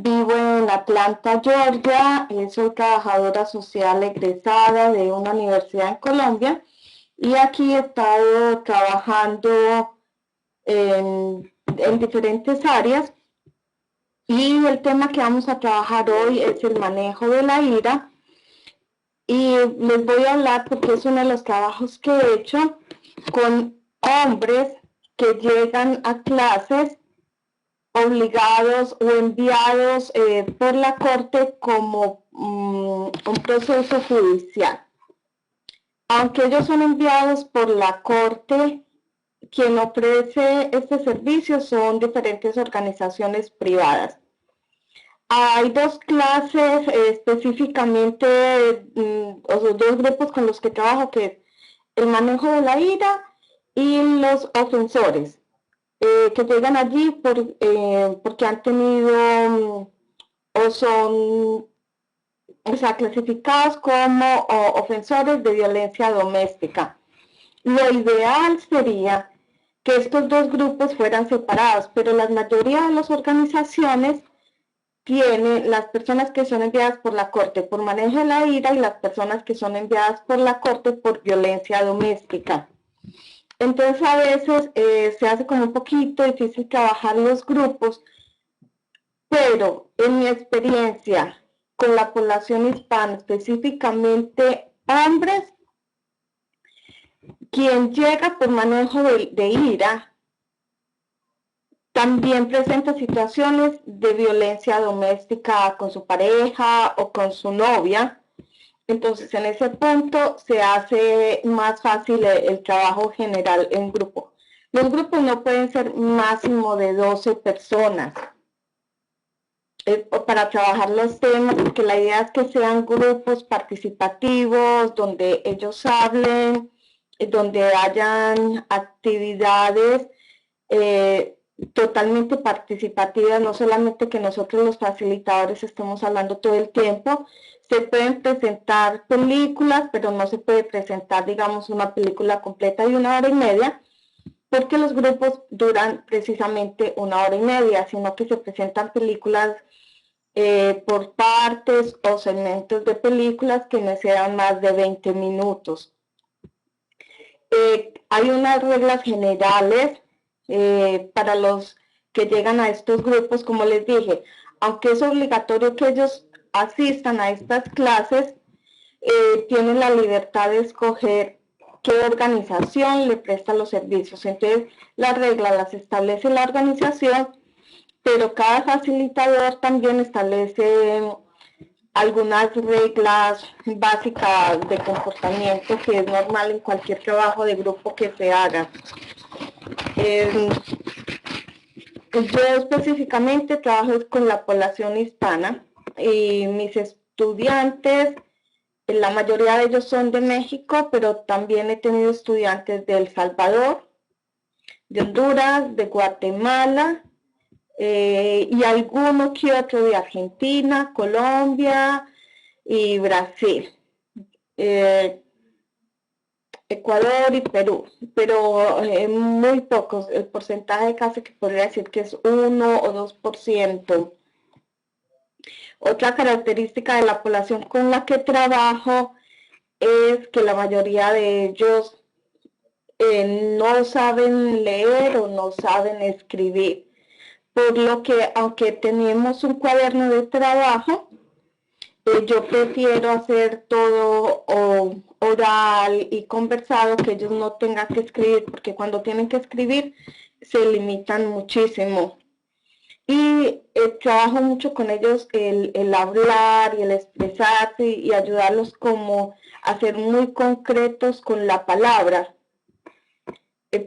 Vivo en Atlanta, Georgia, soy trabajadora social egresada de una universidad en Colombia y aquí he estado trabajando en diferentes áreas y el tema que vamos a trabajar hoy es el manejo de la ira y les voy a hablar porque es uno de los trabajos que he hecho con hombres que llegan a clases obligados o enviados por la corte como un proceso judicial. Aunque ellos son enviados por la corte, quien ofrece este servicio son diferentes organizaciones privadas. Hay dos clases específicamente, o sea, dos grupos con los que trabajo, que es el manejo de la ira y los ofensores. Que llegan allí porque han tenido o son, o sea, clasificados como ofensores de violencia doméstica. Lo ideal sería que estos dos grupos fueran separados, pero la mayoría de las organizaciones tienen las personas que son enviadas por la corte por manejo de la ira y las personas que son enviadas por la corte por violencia doméstica. Entonces a veces se hace como un poquito difícil trabajar los grupos, pero en mi experiencia con la población hispana, específicamente hombres, quien llega por manejo de ira, también presenta situaciones de violencia doméstica con su pareja o con su novia. Entonces, en ese punto se hace más fácil el trabajo general en grupo. Los grupos no pueden ser máximo de 12 personas para trabajar los temas, porque la idea es que sean grupos participativos, donde ellos hablen, donde hayan actividades totalmente participativas, no solamente que nosotros los facilitadores estemos hablando todo el tiempo. Se pueden presentar películas, pero no se puede presentar, digamos, una película completa de 1 hora y media, porque los grupos duran precisamente 1 hora y media, sino que se presentan películas por partes o segmentos de películas que no sean más de 20 minutos. Hay unas reglas generales para los que llegan a estos grupos, como les dije, aunque es obligatorio que ellos asistan a estas clases, tienen la libertad de escoger qué organización le presta los servicios. Entonces, las reglas las establece la organización, pero cada facilitador también establece algunas reglas básicas de comportamiento que es normal en cualquier trabajo de grupo que se haga. Yo específicamente trabajo con la población hispana y mis estudiantes, la mayoría de ellos son de México, pero también he tenido estudiantes de El Salvador, de Honduras, de Guatemala y alguno que otro de Argentina, Colombia y Brasil. Ecuador y Perú, pero muy pocos, el porcentaje casi que podría decir que es 1 o 2%. Otra característica de la población con la que trabajo es que la mayoría de ellos no saben leer o no saben escribir, por lo que aunque tenemos un cuaderno de trabajo, yo prefiero hacer todo oral y conversado, que ellos no tengan que escribir, porque cuando tienen que escribir se limitan muchísimo. Y trabajo mucho con ellos el hablar y el expresarse y ayudarlos como a ser muy concretos con la palabra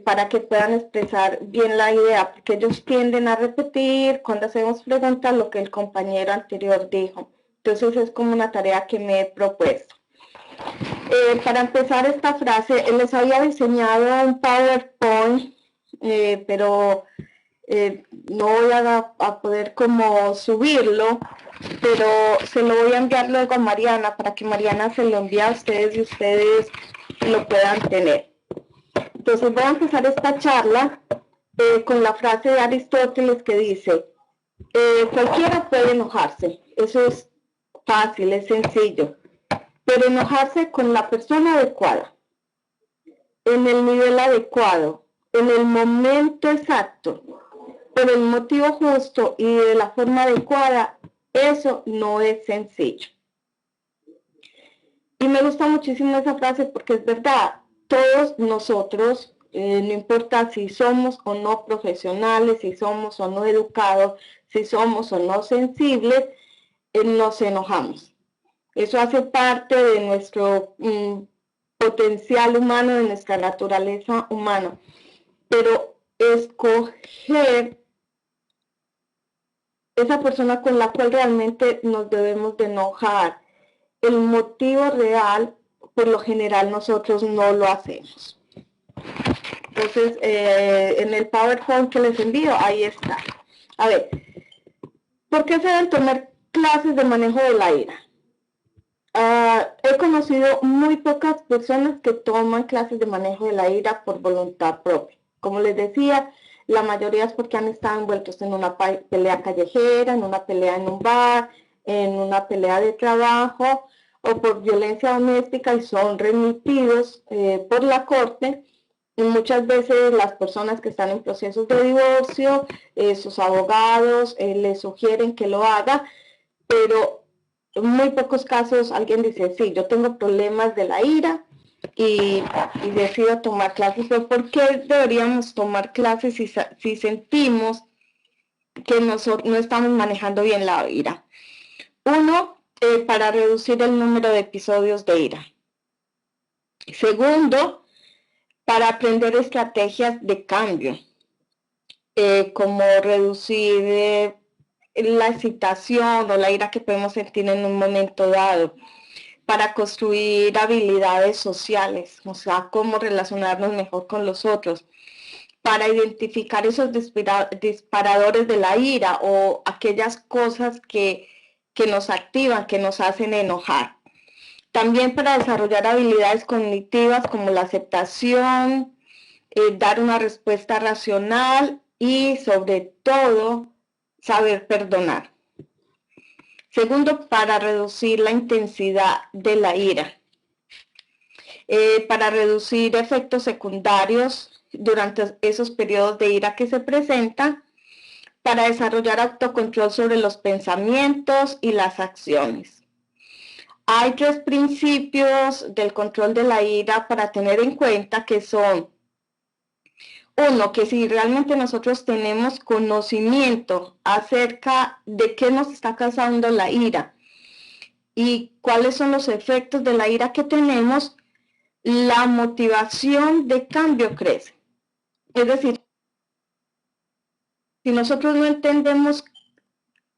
para que puedan expresar bien la idea, porque ellos tienden a repetir cuando hacemos preguntas lo que el compañero anterior dijo. Entonces es como una tarea que me he propuesto. Para empezar esta frase, les había diseñado un PowerPoint, pero no voy a poder como subirlo, pero se lo voy a enviar luego a Mariana para que Mariana se lo envíe a ustedes y ustedes lo puedan tener. Entonces voy a empezar esta charla con la frase de Aristóteles que dice: Cualquiera puede enojarse, eso es fácil, es sencillo, pero enojarse con la persona adecuada, en el nivel adecuado, en el momento exacto, por el motivo justo y de la forma adecuada, eso no es sencillo. Y me gusta muchísimo esa frase porque es verdad, todos nosotros, no importa si somos o no profesionales, si somos o no educados, si somos o no sensibles, nos enojamos. Eso hace parte de nuestro potencial humano, de nuestra naturaleza humana. Pero escoger esa persona con la cual realmente nos debemos de enojar, el motivo real, por lo general nosotros no lo hacemos. Entonces, en el PowerPoint que les envío, ahí está. A ver, ¿por qué se deben tomar clases de manejo de la ira? He conocido muy pocas personas que toman clases de manejo de la ira por voluntad propia. Como les decía, la mayoría es porque han estado envueltos en una pelea callejera, en una pelea en un bar, en una pelea de trabajo o por violencia doméstica y son remitidos por la corte. Y muchas veces las personas que están en procesos de divorcio, sus abogados les sugieren que lo haga, pero en muy pocos casos alguien dice, sí, yo tengo problemas de la ira y decido tomar clases. Pero ¿por qué deberíamos tomar clases si sentimos que no estamos manejando bien la ira? Uno, para reducir el número de episodios de ira. Segundo, para aprender estrategias de cambio, como reducir la excitación o la ira que podemos sentir en un momento dado, para construir habilidades sociales, o sea, cómo relacionarnos mejor con los otros, para identificar esos disparadores de la ira o aquellas cosas que nos activan, que nos hacen enojar. También para desarrollar habilidades cognitivas como la aceptación, dar una respuesta racional y sobre todo saber perdonar. Segundo, para reducir la intensidad de la ira. Para reducir efectos secundarios durante esos periodos de ira que se presentan. Para desarrollar autocontrol sobre los pensamientos y las acciones. Hay 3 principios del control de la ira para tener en cuenta, que son: uno, que si realmente nosotros tenemos conocimiento acerca de qué nos está causando la ira y cuáles son los efectos de la ira que tenemos, la motivación de cambio crece. Es decir, si nosotros no entendemos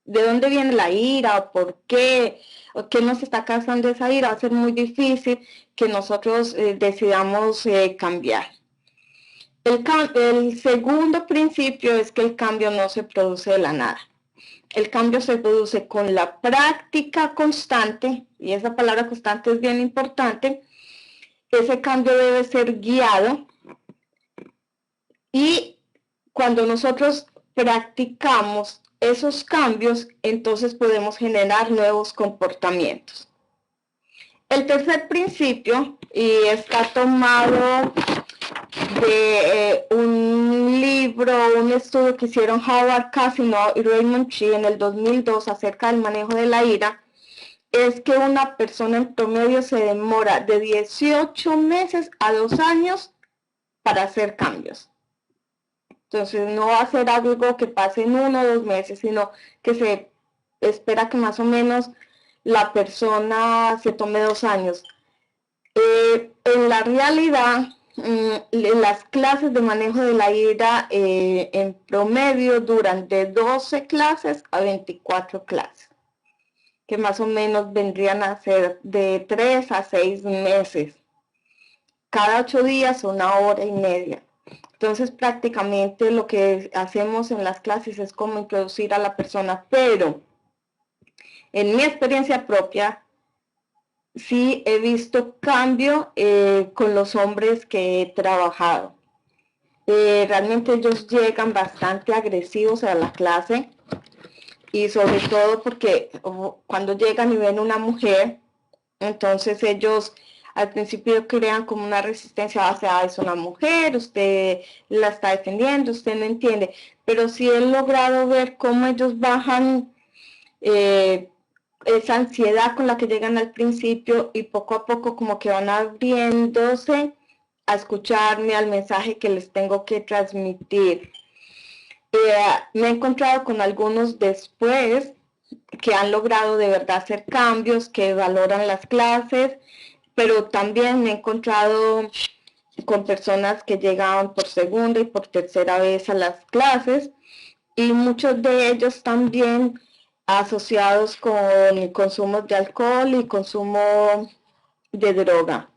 de dónde viene la ira o por qué, o qué nos está causando esa ira, va a ser muy difícil que nosotros decidamos cambiar. El segundo principio es que el cambio no se produce de la nada. El cambio se produce con la práctica constante, y esa palabra constante es bien importante. Ese cambio debe ser guiado, y cuando nosotros practicamos esos cambios, entonces podemos generar nuevos comportamientos. El tercer principio, y está tomado de un libro, un estudio que hicieron Howard Casino y Raymond Chi en el 2002 acerca del manejo de la ira, es que una persona en promedio se demora de 18 meses a 2 años para hacer cambios. Entonces no va a ser algo que pase en 1 o 2 meses, sino que se espera que más o menos la persona se tome 2 años. En la realidad, las clases de manejo de la ira en promedio duran de 12 clases a 24 clases, que más o menos vendrían a ser de 3 a 6 meses. Cada 8 días, 1 hora y media. Entonces prácticamente lo que hacemos en las clases es como introducir a la persona, pero en mi experiencia propia sí he visto cambio con los hombres que he trabajado. Realmente ellos llegan bastante agresivos a la clase, y sobre todo porque cuando llegan y ven una mujer, entonces ellos al principio crean como una resistencia hacia, es una mujer, usted la está defendiendo, usted no entiende, pero sí he logrado ver cómo ellos bajan esa ansiedad con la que llegan al principio y poco a poco como que van abriéndose a escucharme, al mensaje que les tengo que transmitir. Me he encontrado con algunos después que han logrado de verdad hacer cambios, que valoran las clases, pero también me he encontrado con personas que llegaban por segunda y por tercera vez a las clases y muchos de ellos también asociados con consumo de alcohol y consumo de droga.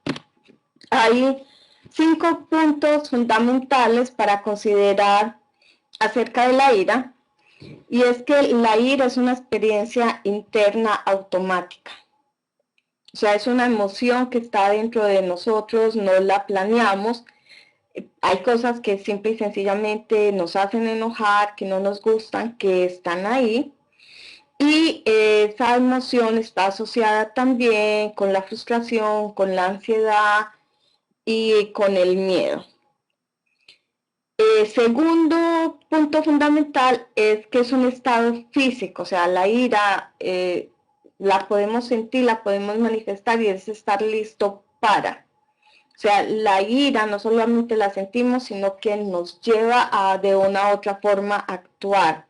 Hay 5 puntos fundamentales para considerar acerca de la ira, y es que la ira es una experiencia interna automática. O sea, es una emoción que está dentro de nosotros, no la planeamos. Hay cosas que simple y sencillamente nos hacen enojar, que no nos gustan, que están ahí. Y esa emoción está asociada también con la frustración, con la ansiedad y con el miedo. Segundo punto fundamental es que es un estado físico, o sea, la ira la podemos sentir, la podemos manifestar y es estar listo para. O sea, la ira no solamente la sentimos, sino que nos lleva a de una u otra forma actuar.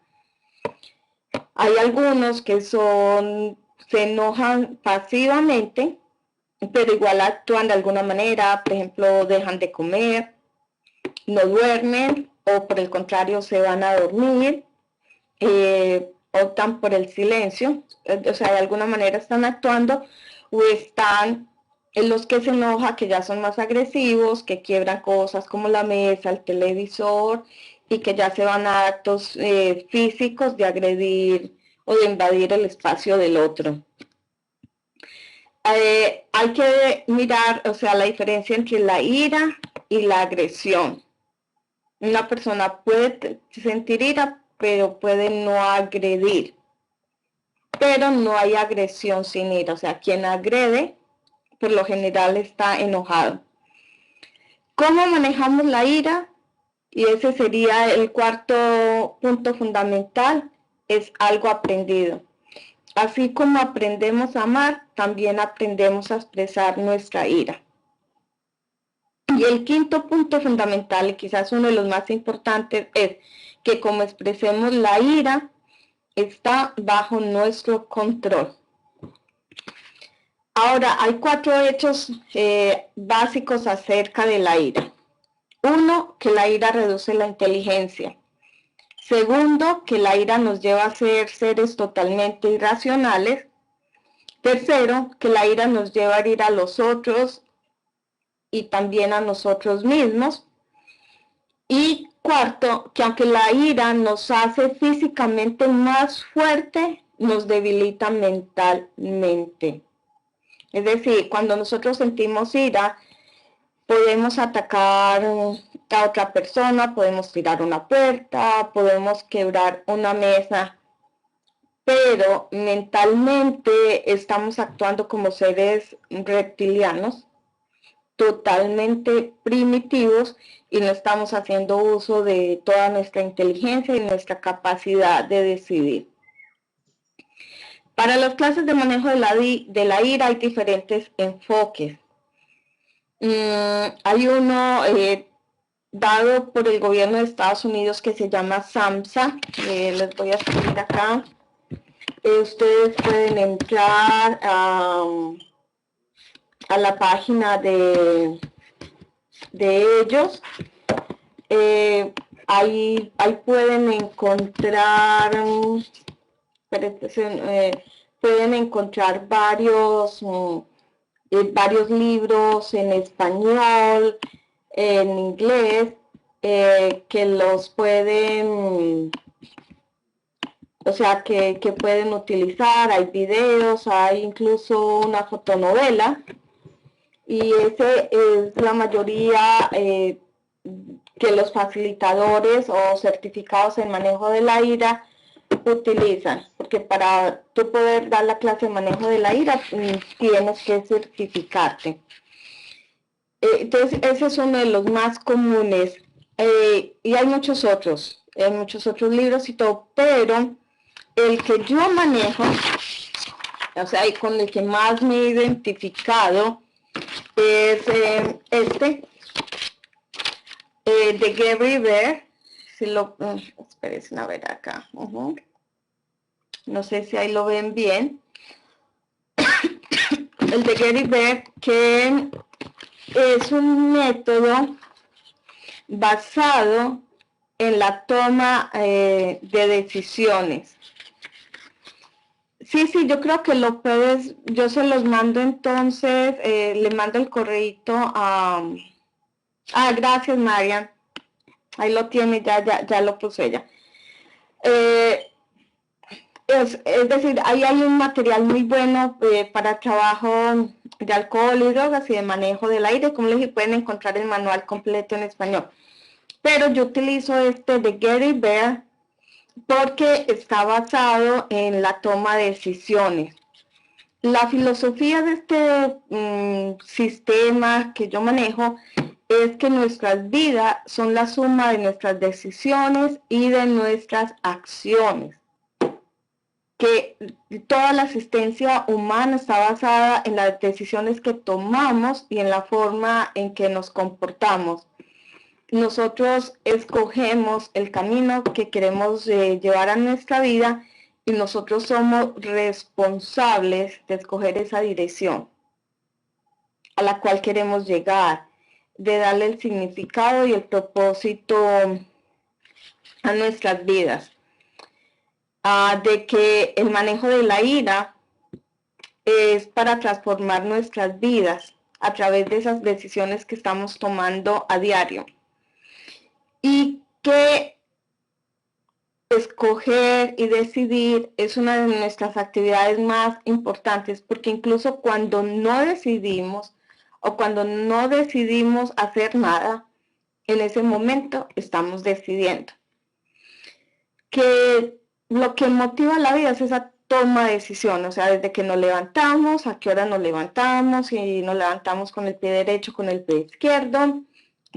Hay algunos que se enojan pasivamente, pero igual actúan de alguna manera, por ejemplo, dejan de comer, no duermen o por el contrario se van a dormir, optan por el silencio, o sea, de alguna manera están actuando o están en los que se enoja, que ya son más agresivos, que quiebran cosas como la mesa, el televisor y que ya se van a actos físicos de agredir o de invadir el espacio del otro. Hay que mirar, o sea, la diferencia entre la ira y la agresión. Una persona puede sentir ira, pero puede no agredir. Pero no hay agresión sin ira. O sea, quien agrede, por lo general está enojado. ¿Cómo manejamos la ira? Y ese sería el cuarto punto fundamental, es algo aprendido. Así como aprendemos a amar, también aprendemos a expresar nuestra ira. Y el quinto punto fundamental, y quizás uno de los más importantes, es que como expresemos la ira, está bajo nuestro control. Ahora, hay 4 hechos básicos acerca de la ira. 1, que la ira reduce la inteligencia. Segundo, que la ira nos lleva a ser seres totalmente irracionales. Tercero, que la ira nos lleva a herir a los otros y también a nosotros mismos. Y cuarto, que aunque la ira nos hace físicamente más fuerte, nos debilita mentalmente. Es decir, cuando nosotros sentimos ira, podemos atacar a otra persona, podemos tirar una puerta, podemos quebrar una mesa, pero mentalmente estamos actuando como seres reptilianos, totalmente primitivos, y no estamos haciendo uso de toda nuestra inteligencia y nuestra capacidad de decidir. Para las clases de manejo de la ira hay diferentes enfoques. Hay uno dado por el gobierno de Estados Unidos que se llama SAMHSA. Les voy a escribir acá. Ustedes pueden entrar a la página de ellos. Ahí pueden encontrar pueden encontrar varios libros en español, en inglés, que los pueden, o sea, que pueden utilizar. Hay videos, hay incluso una fotonovela, y ese es la mayoría que los facilitadores o certificados en manejo de la ira utilizan, porque para tú poder dar la clase de manejo de la ira tienes que certificarte. Entonces ese es uno de los más comunes, y hay muchos otros libros y todo, pero el que yo manejo, o sea, y con el que más me he identificado, es de Gary Bear. Si lo, esperen a ver acá, no sé si ahí lo ven bien. El de Gary Bear, que es un método basado en la toma de decisiones. Sí, yo creo que lo puedes, yo se los mando entonces, le mando el correíto a... gracias, Marian. Ahí lo tiene, ya lo puse ella. Es decir, ahí hay un material muy bueno para trabajo de alcohol y drogas y de manejo del aire. Como les dije, pueden encontrar el manual completo en español. Pero yo utilizo este de Gary Bear porque está basado en la toma de decisiones. La filosofía de este sistema que yo manejo es que nuestras vidas son la suma de nuestras decisiones y de nuestras acciones. Que toda la existencia humana está basada en las decisiones que tomamos y en la forma en que nos comportamos. Nosotros escogemos el camino que queremos llevar a nuestra vida y nosotros somos responsables de escoger esa dirección a la cual queremos llegar, de darle el significado y el propósito a nuestras vidas. De que el manejo de la ira es para transformar nuestras vidas a través de esas decisiones que estamos tomando a diario. Y que escoger y decidir es una de nuestras actividades más importantes, porque incluso cuando no decidimos o cuando no decidimos hacer nada, en ese momento estamos decidiendo. Que lo que motiva la vida es esa toma de decisión, o sea, desde que nos levantamos, a qué hora nos levantamos, si nos levantamos con el pie derecho, con el pie izquierdo,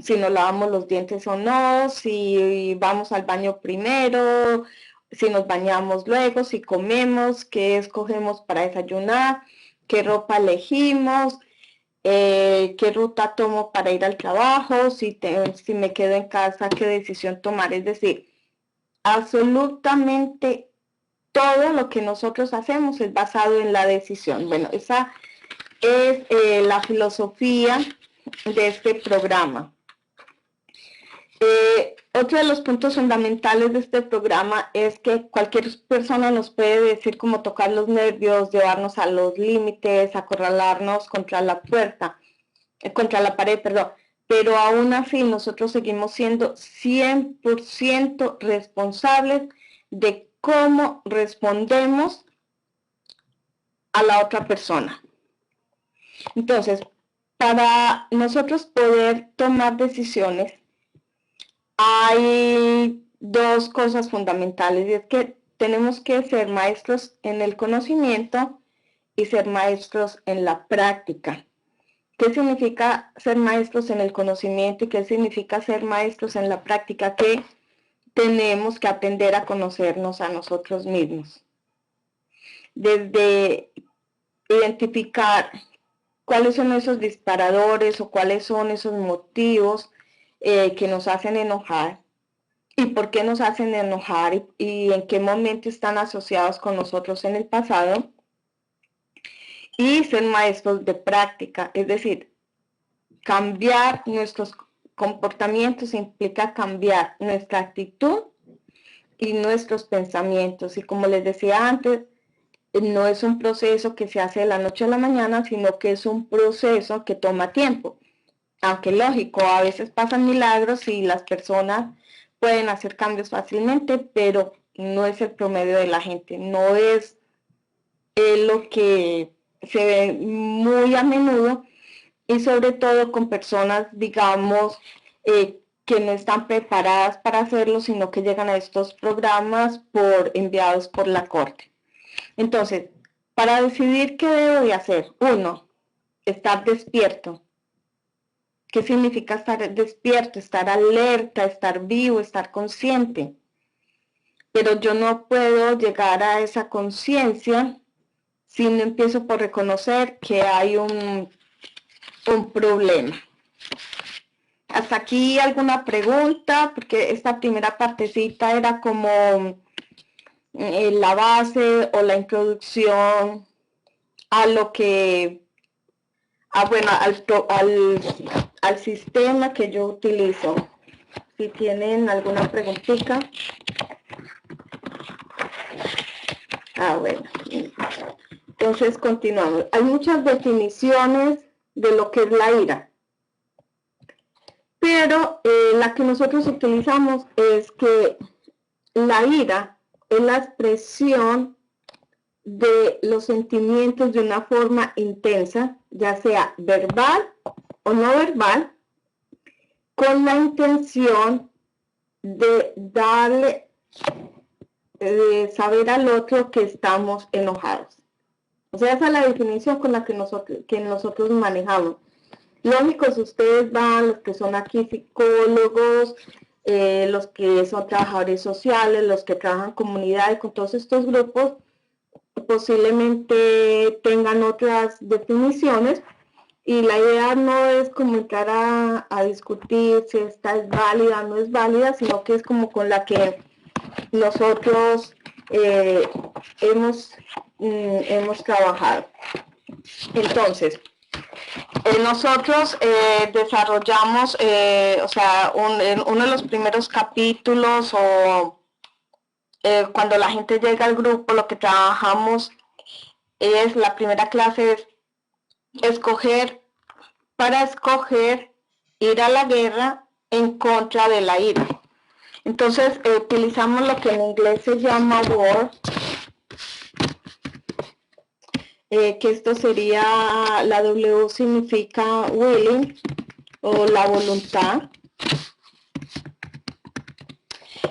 si nos lavamos los dientes o no, si vamos al baño primero, si nos bañamos luego, si comemos, qué escogemos para desayunar, qué ropa elegimos, qué ruta tomo para ir al trabajo, si me quedo en casa, qué decisión tomar. Es decir, absolutamente todo lo que nosotros hacemos es basado en la decisión. Bueno, esa es la filosofía de este programa. Otro de los puntos fundamentales de este programa es que cualquier persona nos puede decir cómo tocar los nervios, llevarnos a los límites, acorralarnos contra la puerta, contra la pared, perdón. Pero aún así nosotros seguimos siendo 100% responsables de cómo respondemos a la otra persona. Entonces, para nosotros poder tomar decisiones, hay dos cosas fundamentales, y es que tenemos que ser maestros en el conocimiento y ser maestros en la práctica. ¿Qué significa ser maestros en el conocimiento y qué significa ser maestros en la práctica? Que tenemos que aprender a conocernos a nosotros mismos. Desde identificar cuáles son esos disparadores o cuáles son esos motivos que nos hacen enojar y por qué nos hacen enojar y en qué momento están asociados con nosotros en el pasado, y ser maestros de práctica, es decir, cambiar nuestros comportamientos implica cambiar nuestra actitud y nuestros pensamientos. Y como les decía antes, no es un proceso que se hace de la noche a la mañana, sino que es un proceso que toma tiempo. Aunque lógico, a veces pasan milagros y las personas pueden hacer cambios fácilmente, pero no es el promedio de la gente, no es lo que se ve muy a menudo, y sobre todo con personas, digamos, que que no están preparadas para hacerlo, sino que llegan a estos programas enviados por la Corte. Entonces, para decidir qué debo de hacer, uno, estar despierto. ¿Qué significa estar despierto? Estar alerta, estar vivo, estar consciente. Pero yo no puedo llegar a esa conciencia si no empiezo por reconocer que hay un problema. Hasta aquí alguna pregunta, porque esta primera partecita era como la base o la introducción a lo que, bueno, al sistema que yo utilizo. Si tienen alguna preguntita. Bueno. Entonces continuamos. Hay muchas definiciones de lo que es la ira. Pero la que nosotros utilizamos es que la ira es la expresión de los sentimientos de una forma intensa, ya sea verbal o no verbal, con la intención de darle, saber al otro que estamos enojados. O sea, esa es la definición con la que nosotros manejamos. Lógico, si ustedes van, los que son aquí psicólogos, los que son trabajadores sociales, los que trabajan en comunidades, con todos estos grupos, posiblemente tengan otras definiciones, y la idea no es como entrar a discutir si esta es válida o no es válida, sino que es como con la que nosotros hemos trabajado. Entonces, nosotros desarrollamos, o sea, uno de los primeros capítulos o cuando la gente llega al grupo, lo que trabajamos es, la primera clase es para escoger ir a la guerra en contra de la ira. Entonces utilizamos lo que en inglés se llama war, que esto sería, la W significa willing o la voluntad.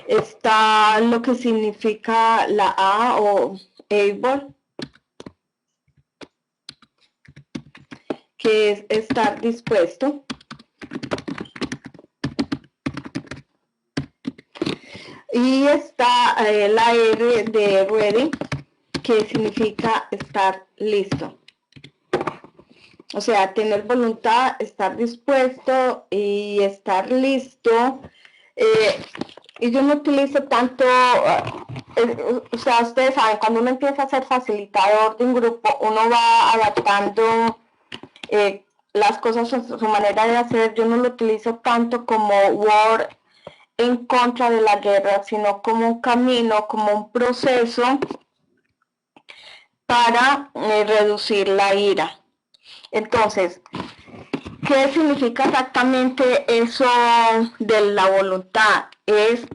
Está lo que significa la A o able, que es estar dispuesto. Y está la R de ready, que significa estar listo. O sea, tener voluntad, estar dispuesto y estar listo. Y yo no utilizo tanto, o sea, ustedes saben, cuando uno empieza a ser facilitador de un grupo, uno va adaptando las cosas a su manera de hacer. Yo no lo utilizo tanto como war en contra de la guerra, sino como un camino, como un proceso para reducir la ira. Entonces, ¿qué significa exactamente eso de la voluntad? Es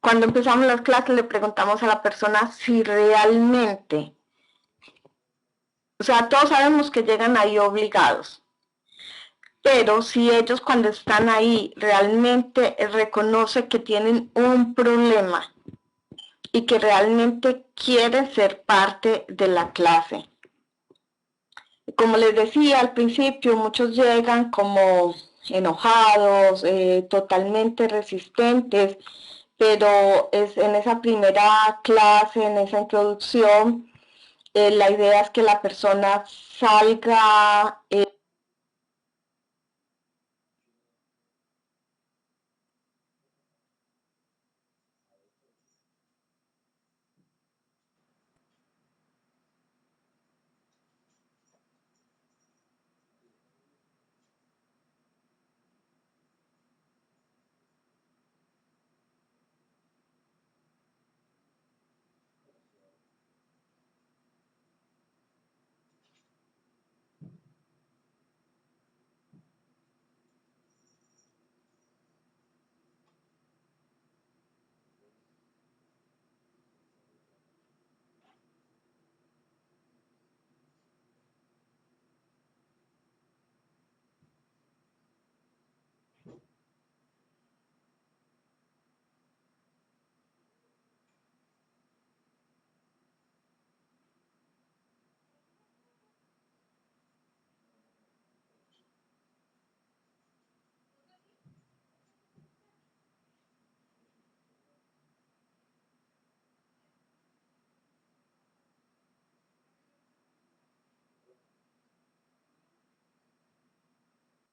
cuando empezamos las clases le preguntamos a la persona si realmente, o sea, todos sabemos que llegan ahí obligados, pero si ellos cuando están ahí realmente reconocen que tienen un problema y que realmente quieren ser parte de la clase. Como les decía al principio, muchos llegan como enojados, totalmente resistentes, pero es en esa primera clase, en esa introducción, la idea es que la persona salga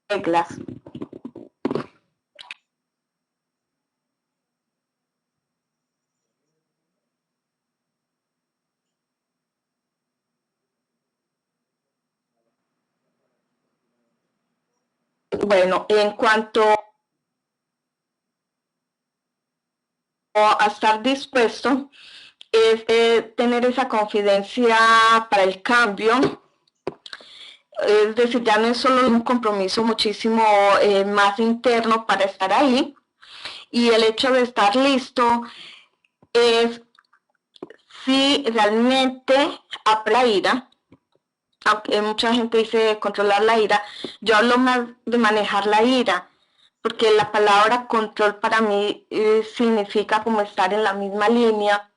reglas. Bueno, en cuanto a estar dispuesto, es tener esa confidencia para el cambio. Es decir, ya no es solo un compromiso muchísimo más interno para estar ahí, y el hecho de estar listo es si realmente la ira, aunque mucha gente dice controlar la ira, yo hablo más de manejar la ira, porque la palabra control para mí significa como estar en la misma línea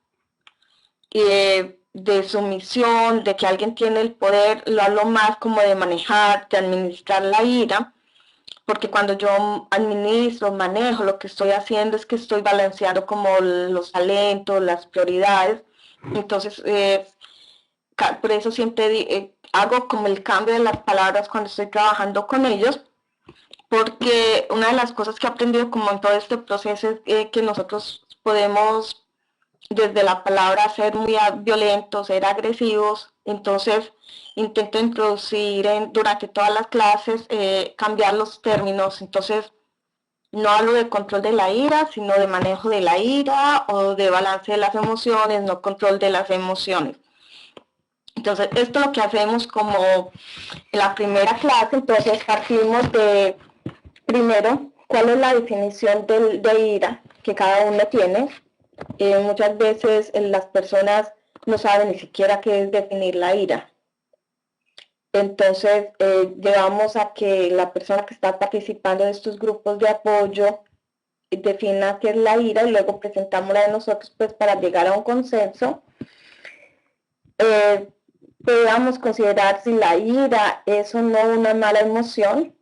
de sumisión, de que alguien tiene el poder. Lo hablo más como de manejar, de administrar la ira, porque cuando yo administro, manejo, lo que estoy haciendo es que estoy balanceando como los talentos, las prioridades. Entonces, por eso siempre hago como el cambio de las palabras cuando estoy trabajando con ellos, porque una de las cosas que he aprendido como en todo este proceso es que nosotros podemos desde la palabra ser muy violentos, ser agresivos. Entonces intento introducir durante todas las clases, cambiar los términos. Entonces no hablo de control de la ira, sino de manejo de la ira, o de balance de las emociones, no control de las emociones. Entonces esto es lo que hacemos como en la primera clase. Entonces partimos de, primero, cuál es la definición de ira que cada uno tiene. Muchas veces las personas no saben ni siquiera qué es definir la ira. Entonces, llevamos a que la persona que está participando de estos grupos de apoyo defina qué es la ira, y luego presentamos la de nosotros, pues, para llegar a un consenso. Podamos considerar si la ira es o no una mala emoción,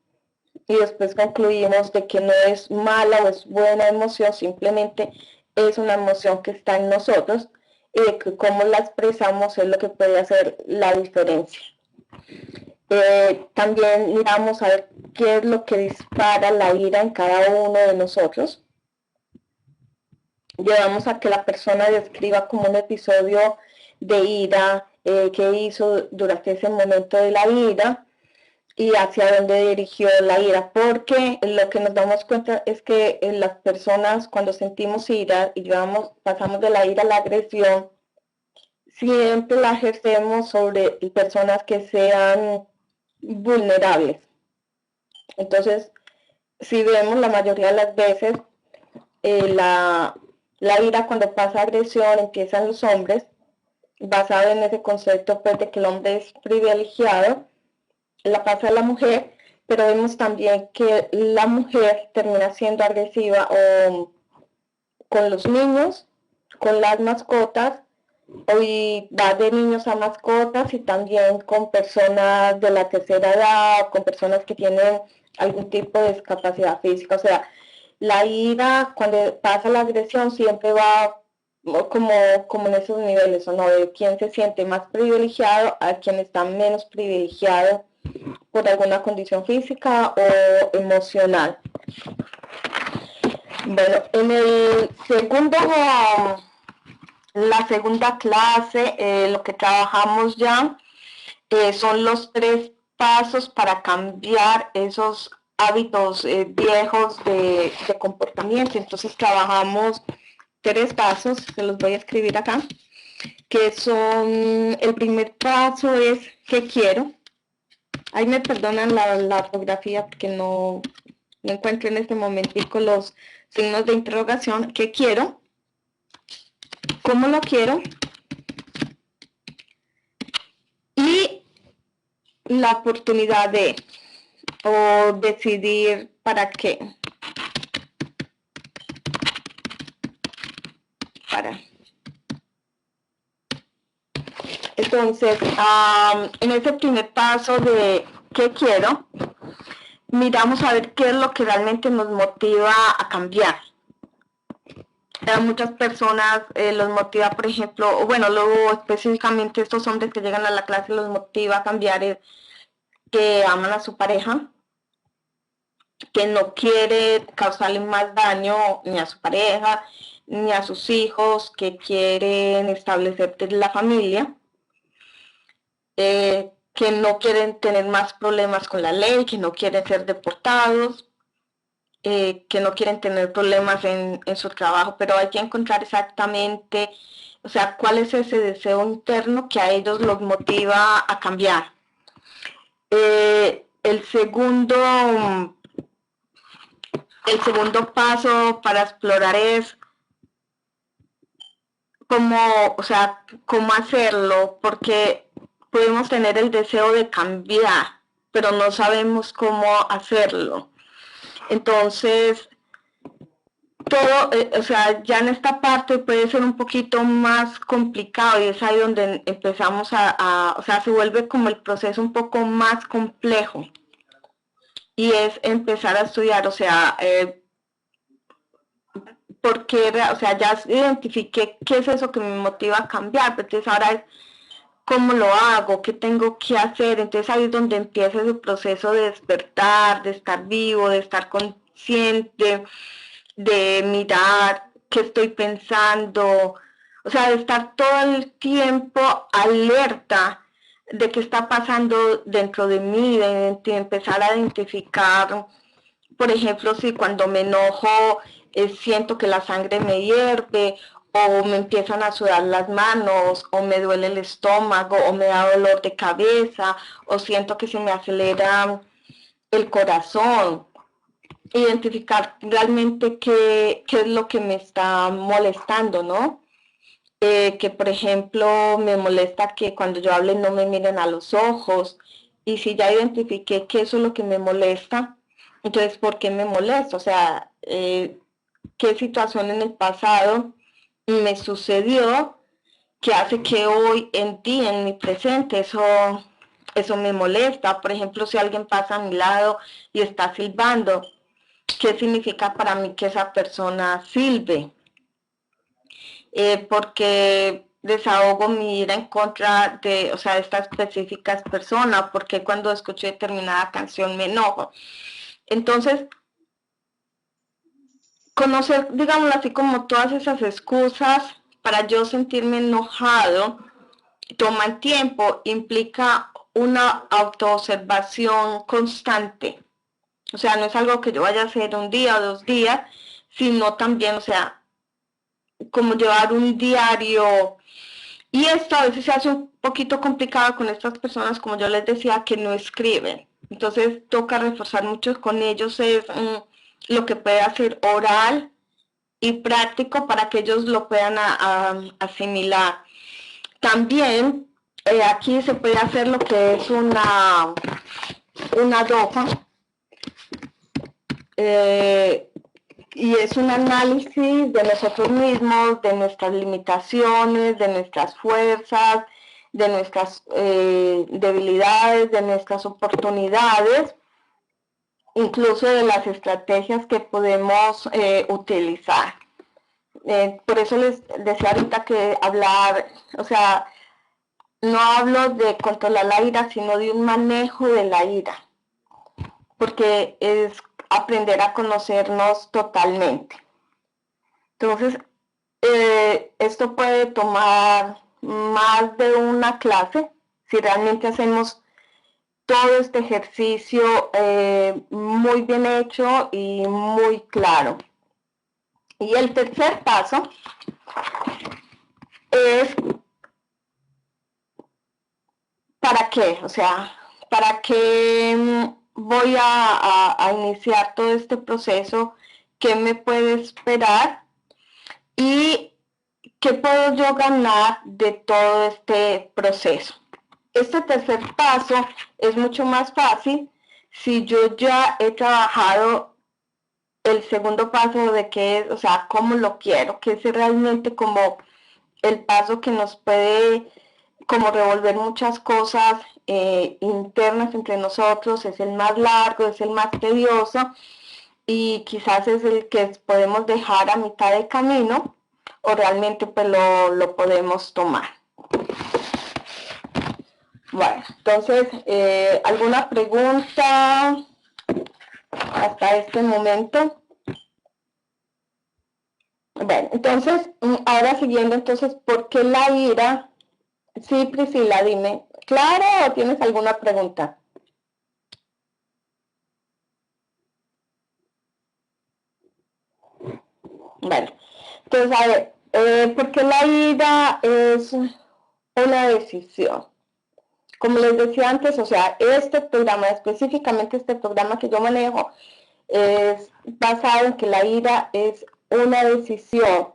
y después concluimos de que no es mala o es buena emoción, simplemente es una emoción que está en nosotros, y de que cómo la expresamos es lo que puede hacer la diferencia. También miramos a ver qué es lo que dispara la ira en cada uno de nosotros. Llevamos a que la persona describa como un episodio de ira que hizo durante ese momento de la ira, y hacia dónde dirigió la ira, porque lo que nos damos cuenta es que las personas, cuando sentimos ira y pasamos de la ira a la agresión, siempre la ejercemos sobre personas que sean vulnerables. Entonces, si vemos, la mayoría de las veces la ira, cuando pasa agresión, empieza en los hombres, basado en ese concepto, pues, de que el hombre es privilegiado, la pasa a la mujer, pero vemos también que la mujer termina siendo agresiva o con los niños, con las mascotas, y va de niños a mascotas, y también con personas de la tercera edad, con personas que tienen algún tipo de discapacidad física. O sea, la ira, cuando pasa la agresión, siempre va como en esos niveles, ¿o no? De quién se siente más privilegiado a quien está menos privilegiado por alguna condición física o emocional. Bueno, en el segundo, la segunda clase, lo que trabajamos ya son los 3 pasos para cambiar esos hábitos viejos de comportamiento. Entonces trabajamos 3 pasos, se los voy a escribir acá, que son: el primer paso es ¿qué quiero? Ahí me perdonan la ortografía porque no encuentro en este momentico los signos de interrogación. ¿Qué quiero? ¿Cómo lo quiero? Y la oportunidad de, o decidir para qué. Entonces, en ese primer paso de ¿qué quiero?, miramos a ver qué es lo que realmente nos motiva a cambiar. A muchas personas los motiva, por ejemplo, bueno, luego específicamente estos hombres que llegan a la clase los motiva a cambiar, que aman a su pareja, que no quiere causarle más daño ni a su pareja, ni a sus hijos, que quieren establecer la familia, que no quieren tener más problemas con la ley, que no quieren ser deportados, que no quieren tener problemas en su trabajo, pero hay que encontrar exactamente, o sea, cuál es ese deseo interno que a ellos los motiva a cambiar. El segundo paso para explorar es cómo hacerlo, porque podemos tener el deseo de cambiar, pero no sabemos cómo hacerlo. Entonces, todo, ya en esta parte puede ser un poquito más complicado y es ahí donde empezamos se vuelve como el proceso un poco más complejo y es empezar a estudiar, porque, ya identifiqué qué es eso que me motiva a cambiar, pero entonces ahora es cómo lo hago, qué tengo que hacer, entonces ahí es donde empieza ese proceso de despertar, de estar vivo, de estar consciente, de mirar qué estoy pensando, de estar todo el tiempo alerta de qué está pasando dentro de mí, de empezar a identificar, por ejemplo, si cuando me enojo siento que la sangre me hierve, o me empiezan a sudar las manos, o me duele el estómago, o me da dolor de cabeza, o siento que se me acelera el corazón. Identificar realmente qué es lo que me está molestando, ¿no? Que por ejemplo me molesta que cuando yo hable no me miren a los ojos, y si ya identifiqué que eso es lo que me molesta, entonces ¿por qué me molesta? ¿Qué situación en el pasado me sucedió que hace que hoy en día, en mi presente, eso me molesta? Por ejemplo, si alguien pasa a mi lado y está silbando, ¿qué significa para mí que esa persona silbe? Porque desahogo mi ira en contra de estas específicas personas, porque cuando escucho determinada canción me enojo. Entonces, conocer, digamos así, como todas esas excusas para yo sentirme enojado, toma tiempo, implica una autoobservación constante. No es algo que yo vaya a hacer un día o 2 días, sino también, como llevar un diario. Y esto a veces se hace un poquito complicado con estas personas, como yo les decía, que no escriben. Entonces toca reforzar mucho con ellos es lo que puede hacer oral y práctico para que ellos lo puedan asimilar. También aquí se puede hacer lo que es una DOFA, y es un análisis de nosotros mismos, de nuestras limitaciones, de nuestras fuerzas, de nuestras debilidades, de nuestras oportunidades, incluso de las estrategias que podemos utilizar. Por eso les decía ahorita que hablar, no hablo de controlar la ira, sino de un manejo de la ira, porque es aprender a conocernos totalmente. Entonces, esto puede tomar más de una clase si realmente hacemos todo este ejercicio muy bien hecho y muy claro. Y el tercer paso es ¿para qué? ¿Para qué voy a iniciar todo este proceso? ¿Qué me puede esperar? ¿Y qué puedo yo ganar de todo este proceso? Este tercer paso es mucho más fácil si yo ya he trabajado el segundo paso de qué es, cómo lo quiero, que es realmente como el paso que nos puede como revolver muchas cosas internas entre nosotros, es el más largo, es el más tedioso y quizás es el que podemos dejar a mitad de camino o realmente pues lo podemos tomar. Bueno, entonces, ¿alguna pregunta? hasta este momento. Bueno, entonces, ahora siguiendo, entonces, ¿por qué la ira? Sí, Priscila, dime. ¿Claro o tienes alguna pregunta? Bueno, entonces, a ver, ¿por qué la ira es una decisión? Como les decía antes, o sea, este programa, específicamente este programa que yo manejo, es basado en que la ira es una decisión.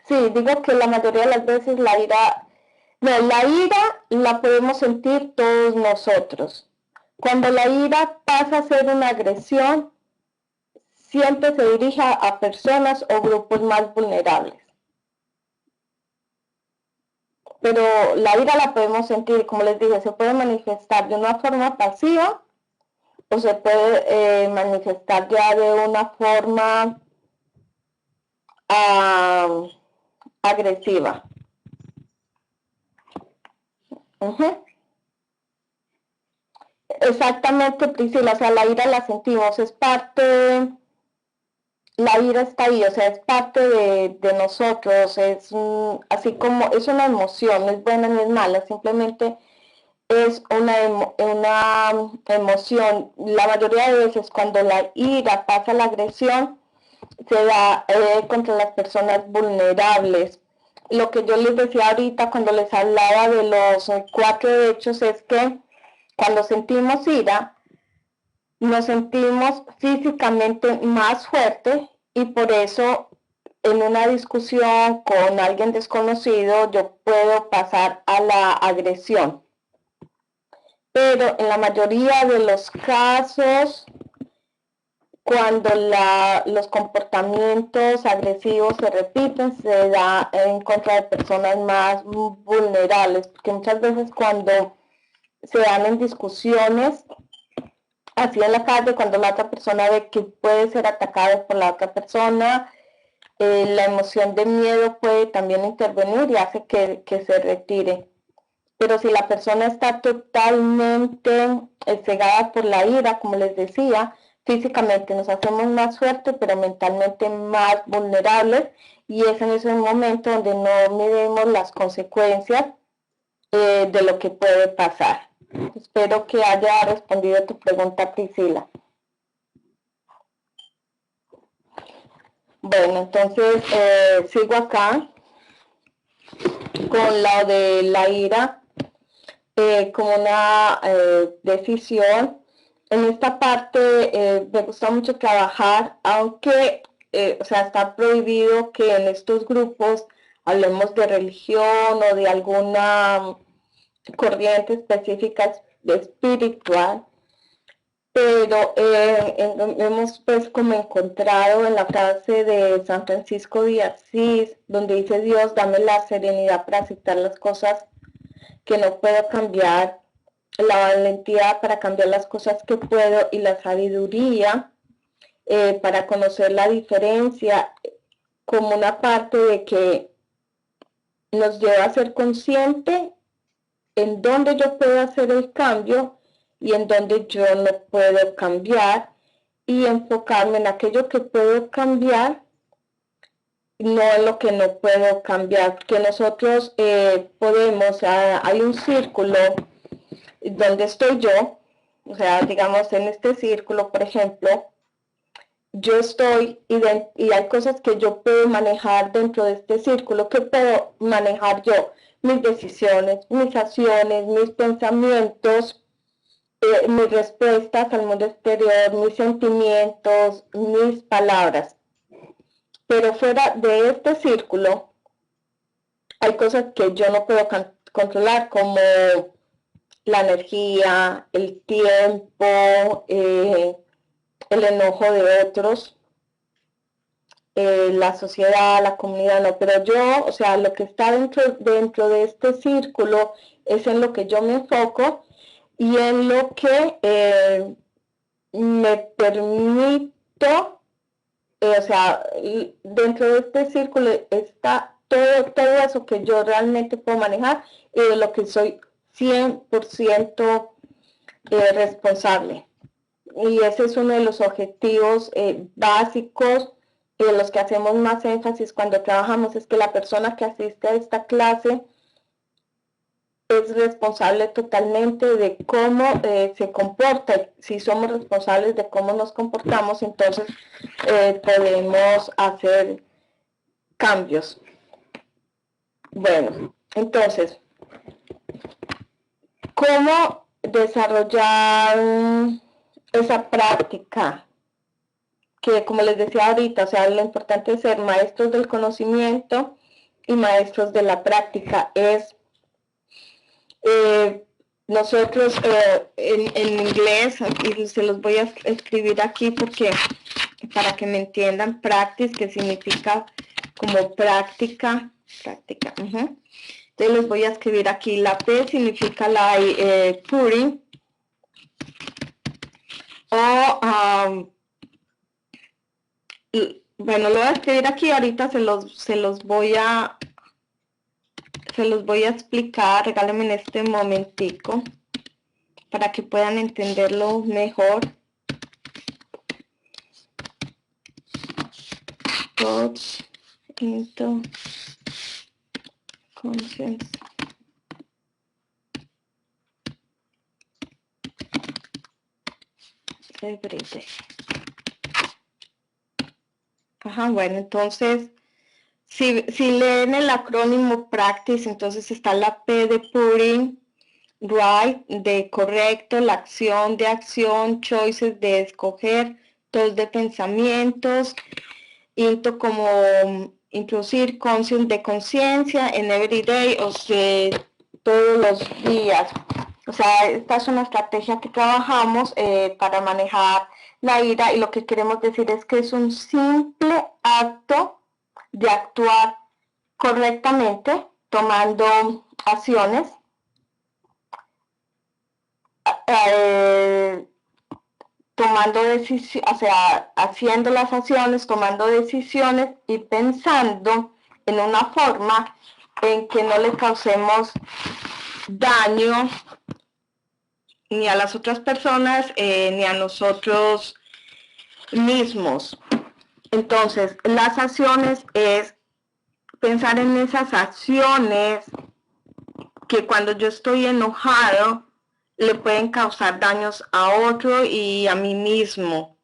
Sí, digo que la mayoría de las veces la ira, no, la ira la podemos sentir todos nosotros. Cuando la ira pasa a ser una agresión, siempre se dirige a personas o grupos más vulnerables. Pero la ira la podemos sentir, como les dije, se puede manifestar de una forma pasiva o se puede manifestar ya de una forma agresiva. Exactamente, Priscila, o sea, la ira la sentimos, es parte, la ira está ahí, o sea, es parte de nosotros, es así como, es una emoción, no es buena ni es mala, simplemente es una emoción. La mayoría de veces cuando la ira pasa a la agresión, se da contra las personas vulnerables. Lo que yo les decía ahorita cuando les hablaba de los 4 hechos es que cuando sentimos ira, nos sentimos físicamente más fuertes y por eso en una discusión con alguien desconocido yo puedo pasar a la agresión. Pero en la mayoría de los casos, cuando los comportamientos agresivos se repiten, se da en contra de personas más vulnerables, porque muchas veces cuando se dan en discusiones así en la calle, cuando la otra persona ve que puede ser atacado por la otra persona, la emoción de miedo puede también intervenir y hace que se retire. Pero si la persona está totalmente cegada por la ira, como les decía, físicamente nos hacemos más fuertes, pero mentalmente más vulnerables, y es en ese momento donde no medimos las consecuencias de lo que puede pasar. Espero que haya respondido tu pregunta, Priscila. Bueno, entonces sigo acá con la de la ira como una decisión. En esta parte me gusta mucho trabajar, aunque o sea, está prohibido que en estos grupos hablemos de religión o de alguna corriente específica espiritual, pero hemos pues como encontrado en la frase de San Francisco de Asís, donde dice: Dios, dame la serenidad para aceptar las cosas que no puedo cambiar, la valentía para cambiar las cosas que puedo y la sabiduría para conocer la diferencia, como una parte de que nos lleva a ser consciente en dónde yo puedo hacer el cambio y en dónde yo no puedo cambiar, y enfocarme en aquello que puedo cambiar, no en lo que no puedo cambiar, porque nosotros podemos, hay un círculo donde estoy yo, o sea, digamos en este círculo, por ejemplo, yo estoy y hay cosas que yo puedo manejar dentro de este círculo. ¿Qué puedo manejar yo? Mis decisiones, mis acciones, mis pensamientos, mis respuestas al mundo exterior, mis sentimientos, mis palabras. Pero fuera de este círculo hay cosas que yo no puedo controlar, como la energía, el tiempo, el enojo de otros, la sociedad, la comunidad, no, pero yo, o sea, lo que está dentro de este círculo es en lo que yo me enfoco y en lo que me permito, o sea, dentro de este círculo está todo eso que yo realmente puedo manejar y de lo que soy 100% responsable. Y ese es uno de los objetivos básicos en los que hacemos más énfasis cuando trabajamos, es que la persona que asiste a esta clase es responsable totalmente de cómo se comporta. Si somos responsables de cómo nos comportamos, entonces podemos hacer cambios. Bueno, entonces, ¿cómo desarrollar esa práctica? Que como les decía ahorita, o sea, lo importante es ser maestros del conocimiento y maestros de la práctica. Es nosotros en inglés, y se los voy a escribir aquí porque para que me entiendan, practice, que significa como práctica. Entonces les voy a escribir aquí, la P significa la putting, o bueno, lo voy a escribir aquí, ahorita se los voy a explicar, regálenme en este momentico para que puedan entenderlo mejor. Thoughts into conscience. Every day. Ajá, bueno, entonces, si leen el acrónimo practice, entonces está la P de putting, right, de correcto, la acción de acción, choices de escoger, todos de pensamientos, into como introducir, conscience de conciencia, en everyday, o sea, todos los días. O sea, esta es una estrategia que trabajamos para manejar la ira, y lo que queremos decir es que es un simple acto de actuar correctamente, tomando acciones, tomando decisiones, o sea, haciendo las acciones, tomando decisiones y pensando en una forma en que no le causemos daño ni a las otras personas ni a nosotros mismos. Entonces, las acciones es pensar en esas acciones que cuando yo estoy enojado le pueden causar daños a otro y a mí mismo.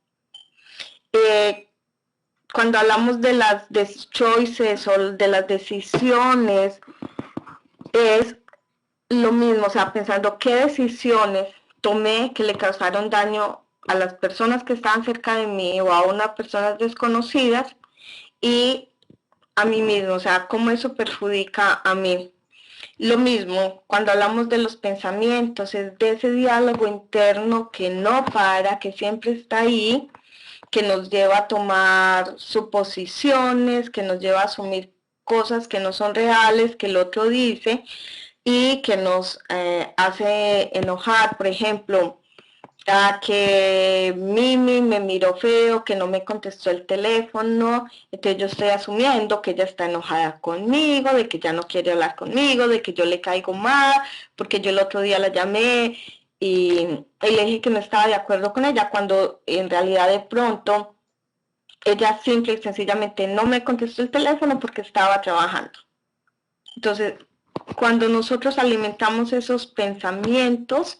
Cuando hablamos de las choices o de las decisiones, es lo mismo, o sea, pensando qué decisiones tomé que le causaron daño a las personas que estaban cerca de mí o a unas personas desconocidas y a mí mismo, o sea, cómo eso perjudica a mí. Lo mismo, cuando hablamos de los pensamientos, es de ese diálogo interno que no para, que siempre está ahí, que nos lleva a tomar suposiciones, que nos lleva a asumir cosas que no son reales, que el otro dice, y que nos hace enojar. Por ejemplo, que Mimi me miró feo, que no me contestó el teléfono, entonces yo estoy asumiendo que ella está enojada conmigo, de que ya no quiere hablar conmigo, de que yo le caigo mal, porque yo el otro día la llamé y le dije que no estaba de acuerdo con ella, cuando en realidad de pronto ella simple y sencillamente no me contestó el teléfono porque estaba trabajando. Entonces, cuando nosotros alimentamos esos pensamientos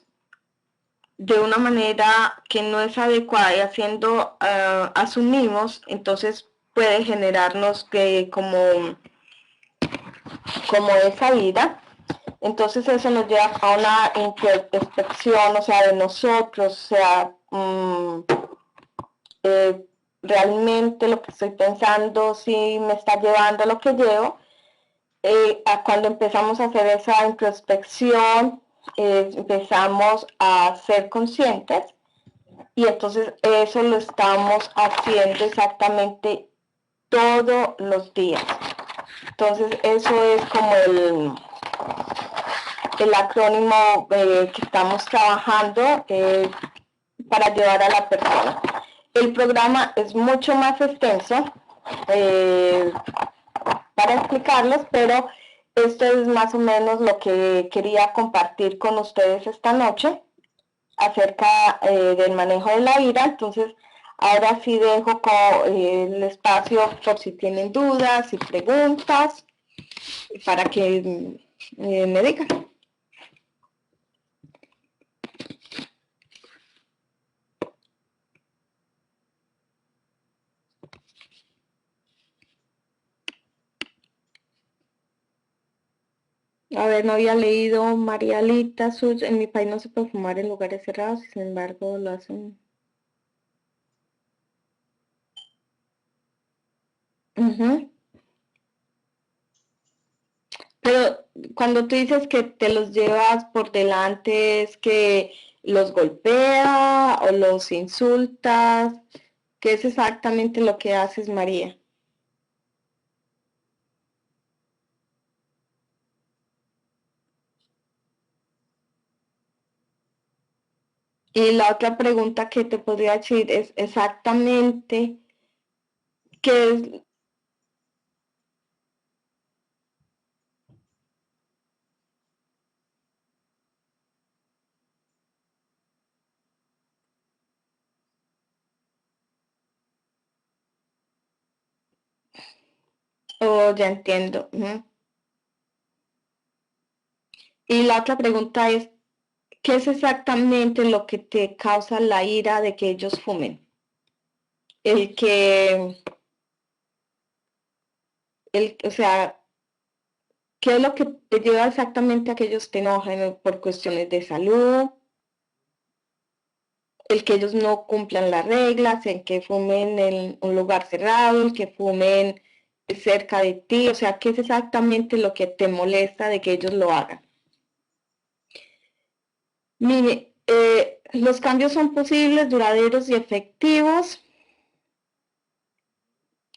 de una manera que no es adecuada y haciendo, asumimos, entonces puede generarnos como esa ira. Entonces eso nos lleva a una introspección, o sea, de nosotros, o sea, realmente lo que estoy pensando, si me está llevando a lo que llevo. Cuando empezamos a hacer esa introspección, empezamos a ser conscientes y entonces eso lo estamos haciendo exactamente todos los días. Entonces eso es como el acrónimo que estamos trabajando para llevar a la persona. El programa es mucho más extenso para explicarlos, pero esto es más o menos lo que quería compartir con ustedes esta noche. acerca del manejo de la ira. Entonces, ahora sí dejo el espacio por si tienen dudas y preguntas para que me digan. A ver, no había leído María Lita, en mi país no se puede fumar en lugares cerrados, y sin embargo lo hacen. Pero cuando tú dices que te los llevas por delante, ¿es que los golpea o los insultas? ¿Qué es exactamente lo que haces, María? Y la otra pregunta que te podría decir es exactamente qué es. Oh, ya entiendo. Y la otra pregunta es, ¿qué es exactamente lo que te causa la ira de que ellos fumen? El que, o sea, ¿qué es lo que te lleva exactamente a que ellos te enojen por cuestiones de salud? El que ellos no cumplan las reglas, el que fumen en un lugar cerrado, el que fumen cerca de ti, o sea, ¿qué es exactamente lo que te molesta de que ellos lo hagan? Mire, los cambios son posibles, duraderos y efectivos.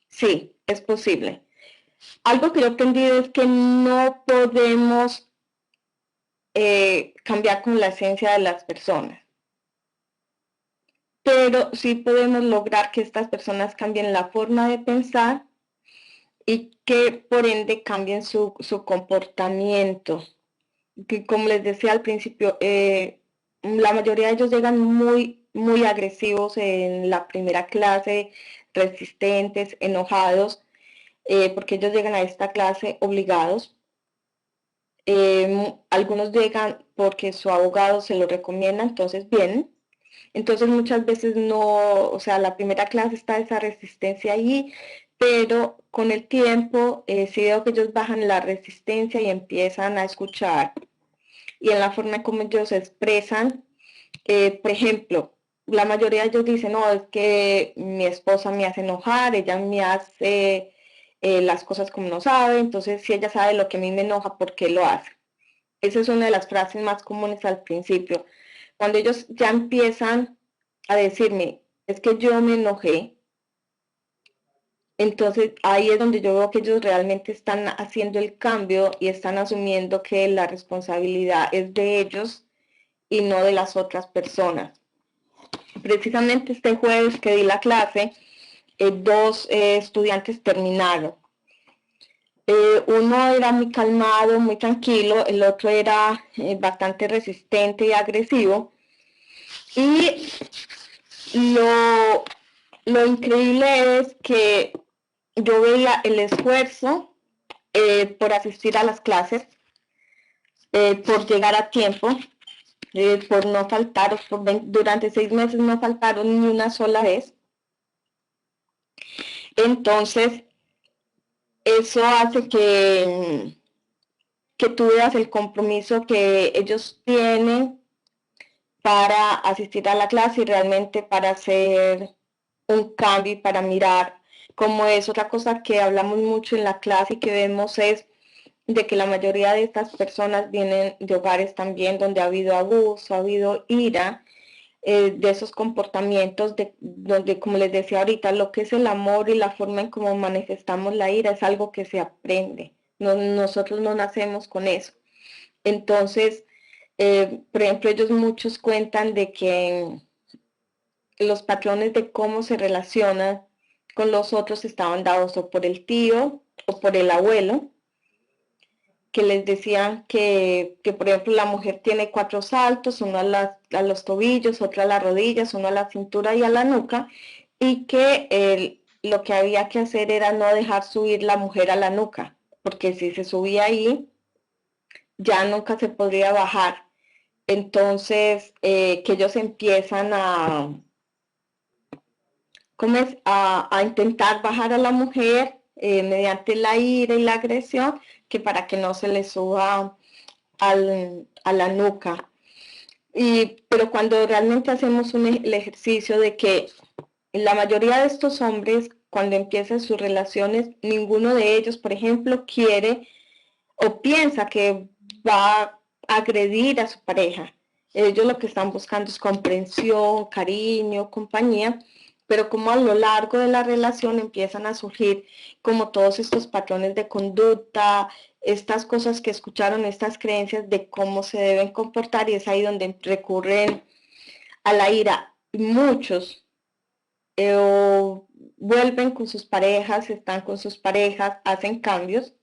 Sí, es posible. Algo que yo he entendido es que no podemos cambiar con la esencia de las personas, pero sí podemos lograr que estas personas cambien la forma de pensar y que por ende cambien su comportamiento. Que como les decía al principio, la mayoría de ellos llegan muy agresivos en la primera clase, resistentes, enojados, porque ellos llegan a esta clase obligados. Algunos llegan porque su abogado se lo recomienda, entonces vienen. Entonces muchas veces no, o sea, la primera clase está esa resistencia ahí, pero con el tiempo sí veo que ellos bajan la resistencia y empiezan a escuchar y en la forma como ellos se expresan. Por ejemplo, la mayoría de ellos dicen, no, es que mi esposa me hace enojar, ella me hace las cosas como no sabe, entonces si ella sabe lo que a mí me enoja, ¿por qué lo hace? Esa es una de las frases más comunes al principio. Cuando ellos ya empiezan a decirme, es que yo me enojé, entonces ahí es donde yo veo que ellos realmente están haciendo el cambio y están asumiendo que la responsabilidad es de ellos y no de las otras personas. Precisamente este jueves que di la clase, dos estudiantes terminaron. Uno era muy calmado, muy tranquilo, el otro era bastante resistente y agresivo. Y lo increíble es que yo veía el esfuerzo por asistir a las clases, por llegar a tiempo, por no faltar, durante 6 meses no faltaron ni una sola vez. Entonces, eso hace que tú veas el compromiso que ellos tienen para asistir a la clase y realmente para hacer un cambio y para mirar cómo es. Otra cosa que hablamos mucho en la clase y que vemos es de que la mayoría de estas personas vienen de hogares también donde ha habido abuso, ha habido ira, de esos comportamientos, donde, como les decía ahorita, lo que es el amor y la forma en cómo manifestamos la ira es algo que se aprende. Nosotros no nacemos con eso. Entonces, por ejemplo, ellos muchos cuentan de que los patrones de cómo se relacionan con los otros estaban dados o por el tío o por el abuelo, que les decían que, por ejemplo, la mujer tiene 4 saltos, uno a los tobillos, otro a las rodillas, uno a la cintura y a la nuca, y que lo que había que hacer era no dejar subir la mujer a la nuca, porque si se subía ahí, ya nunca se podría bajar. Entonces, que ellos empiezan ¿cómo es? A intentar bajar a la mujer mediante la ira y la agresión, que para que no se le suba a la nuca. Pero cuando realmente hacemos el ejercicio de que la mayoría de estos hombres, cuando empiezan sus relaciones, ninguno de ellos, por ejemplo, quiere o piensa que va a agredir a su pareja. Ellos lo que están buscando es comprensión, cariño, compañía, pero como a lo largo de la relación empiezan a surgir como todos estos patrones de conducta, estas cosas que escucharon, estas creencias de cómo se deben comportar, y es ahí donde recurren a la ira. Muchos vuelven con sus parejas, están con sus parejas, hacen cambios.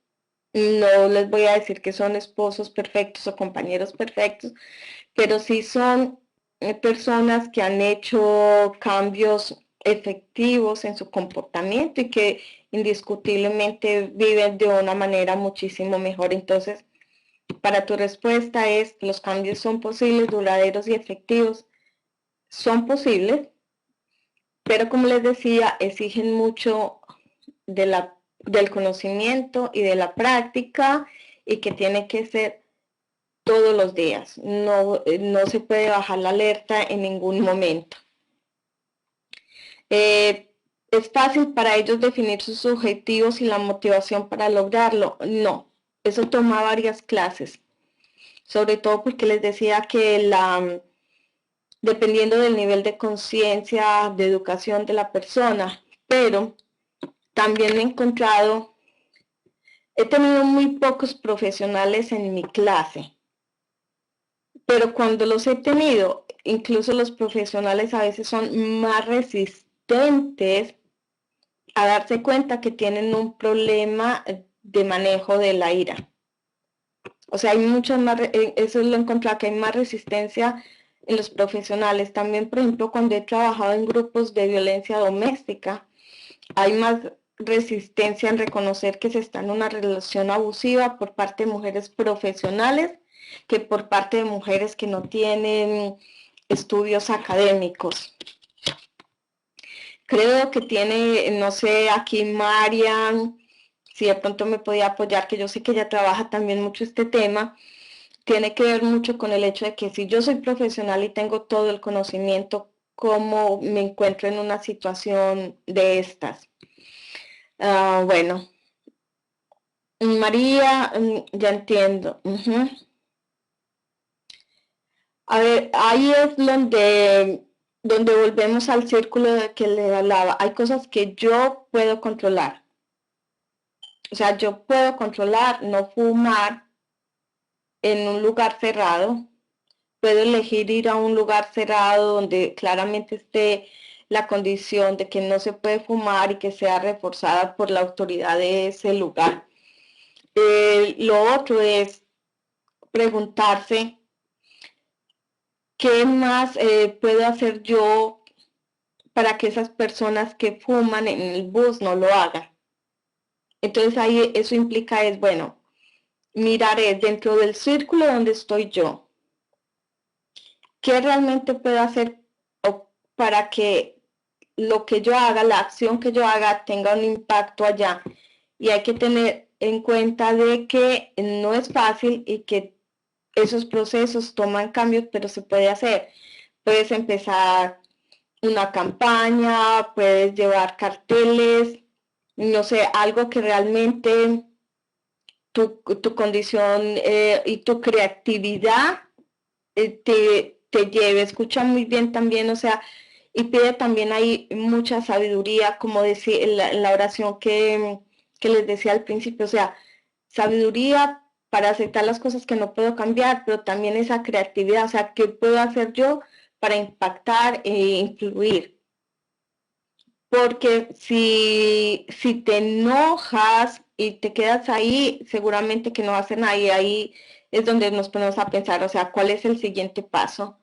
No les voy a decir que son esposos perfectos o compañeros perfectos, pero sí son personas que han hecho cambios efectivos en su comportamiento y que indiscutiblemente viven de una manera muchísimo mejor. Entonces, para tu respuesta es, los cambios son posibles, duraderos y efectivos. Son posibles, pero como les decía, exigen mucho del conocimiento y de la práctica, y que tiene que ser todos los días. No se puede bajar la alerta en ningún momento. ¿Es fácil para ellos definir sus objetivos y la motivación para lograrlo? No, eso toma varias clases, sobre todo porque les decía que dependiendo del nivel de conciencia, de educación de la persona, pero también he tenido muy pocos profesionales en mi clase, pero cuando los he tenido, incluso los profesionales a veces son más resistentes a darse cuenta que tienen un problema de manejo de la ira. O sea, hay muchas más, eso lo he encontrado, que hay más resistencia en los profesionales. También, por ejemplo, cuando he trabajado en grupos de violencia doméstica, hay más resistencia en reconocer que se está en una relación abusiva por parte de mujeres profesionales que por parte de mujeres que no tienen estudios académicos. Creo que tiene, no sé, aquí Marian, si de pronto me podía apoyar, que yo sé que ella trabaja también mucho este tema, tiene que ver mucho con el hecho de que si yo soy profesional y tengo todo el conocimiento, cómo me encuentro en una situación de estas. Bueno, María, ya entiendo. A ver, ahí es donde volvemos al círculo de que le hablaba. Hay cosas que yo puedo controlar. O sea, yo puedo controlar no fumar en un lugar cerrado. Puedo elegir ir a un lugar cerrado donde claramente esté la condición de que no se puede fumar y que sea reforzada por la autoridad de ese lugar. Lo otro es preguntarse qué más puedo hacer yo para que esas personas que fuman en el bus no lo hagan. Entonces ahí eso implica es, bueno, miraré dentro del círculo donde estoy yo, qué realmente puedo hacer para que lo que yo haga, la acción que yo haga tenga un impacto allá. Y hay que tener en cuenta de que no es fácil y que esos procesos toman cambios, pero se puede hacer. Puedes empezar una campaña, puedes llevar carteles, no sé, algo que realmente tu condición y tu creatividad te lleve. Escucha muy bien también, o sea, y pide también ahí mucha sabiduría, como decía en la oración que les decía al principio, o sea, sabiduría para aceptar las cosas que no puedo cambiar, pero también esa creatividad, o sea, ¿qué puedo hacer yo para impactar e influir? Porque si te enojas y te quedas ahí, seguramente que no va a hacer nada. Y ahí es donde nos ponemos a pensar, o sea, ¿cuál es el siguiente paso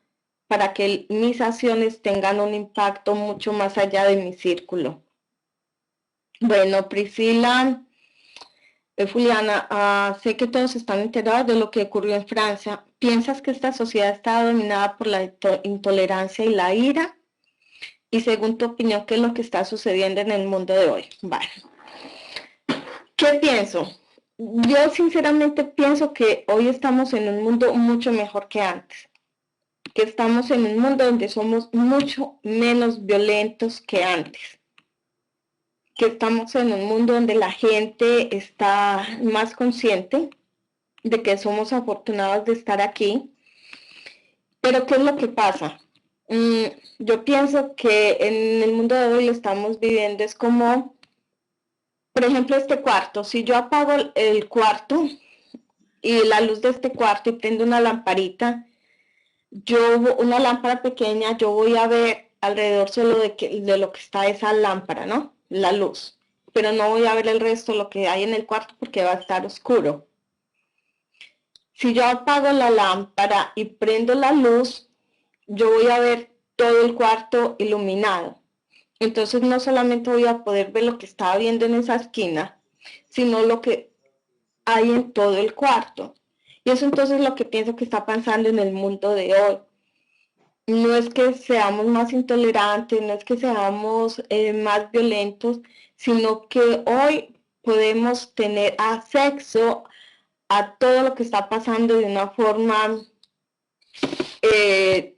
para que mis acciones tengan un impacto mucho más allá de mi círculo? Bueno, Priscila, Juliana, sé que todos están enterados de lo que ocurrió en Francia. ¿Piensas que esta sociedad está dominada por la intolerancia y la ira? Y según tu opinión, ¿qué es lo que está sucediendo en el mundo de hoy? Vale. ¿Qué pienso? Yo sinceramente pienso que hoy estamos en un mundo mucho mejor que antes, que estamos en un mundo donde somos mucho menos violentos que antes, que estamos en un mundo donde la gente está más consciente de que somos afortunados de estar aquí. Pero ¿qué es lo que pasa? Yo pienso que en el mundo de hoy lo estamos viviendo, es como, por ejemplo, este cuarto. Si yo apago el cuarto y la luz de este cuarto y prendo una lamparita, una lámpara pequeña, yo voy a ver alrededor solo de lo que está esa lámpara, ¿no? La luz. Pero no voy a ver el resto, lo que hay en el cuarto, porque va a estar oscuro. Si yo apago la lámpara y prendo la luz, yo voy a ver todo el cuarto iluminado. Entonces no solamente voy a poder ver lo que estaba viendo en esa esquina, sino lo que hay en todo el cuarto. Y eso entonces es lo que pienso que está pasando en el mundo de hoy. No es que seamos más intolerantes, no es que seamos más violentos, sino que hoy podemos tener acceso a todo lo que está pasando de una forma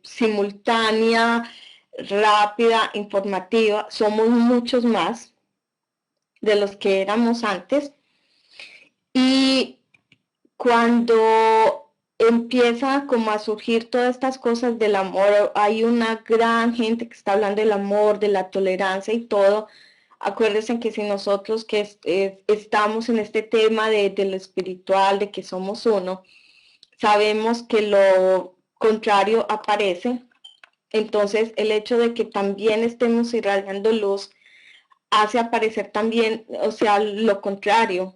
simultánea, rápida, informativa. Somos muchos más de los que éramos antes. Y cuando empieza como a surgir todas estas cosas del amor, hay una gran gente que está hablando del amor, de la tolerancia y todo. Acuérdense que si nosotros que estamos en este tema de lo espiritual, de que somos uno, sabemos que lo contrario aparece. Entonces, el hecho de que también estemos irradiando luz hace aparecer también, o sea, lo contrario.